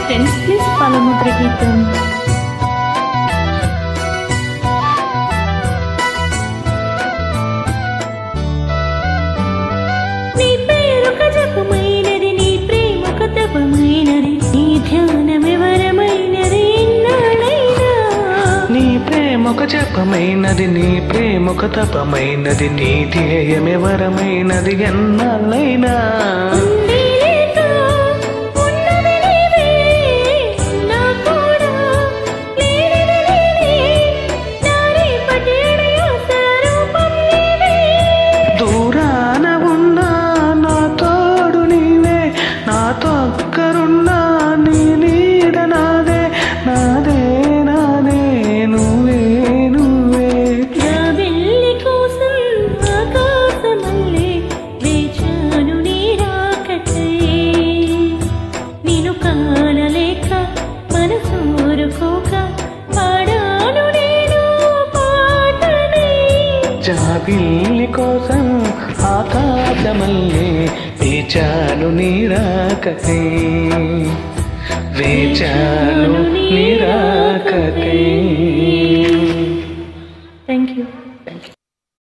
Friends, please follow Mudra గీతం. నీ పేరొక జపమైనది, నీ ప్రేమొక తపమైనది, నీ ధ్యానమెవరమైనది ఎన్నాళ్ళైనా. నీ ప్రేమొక జపమైనది, నీ ప్రేమొక తపమైనది, నీ ధ్యేయమెవరమైనది ఎన్నాళ్ళైనా. ఒక్కరున్నా నీ నీడ నాదే, నాదే నాదే, నువ్వే నువ్వే. జాబిల్లి కోసం ఆకాశమల్లే వేచాను నీ రాకకై. నిన్ను కానలేక మనసూరుకోక పాడాను నేను పాటనై. జాబిల్లి కోసం ఆకాశమల్లే వేచాను నీ రాకకై, వేచాను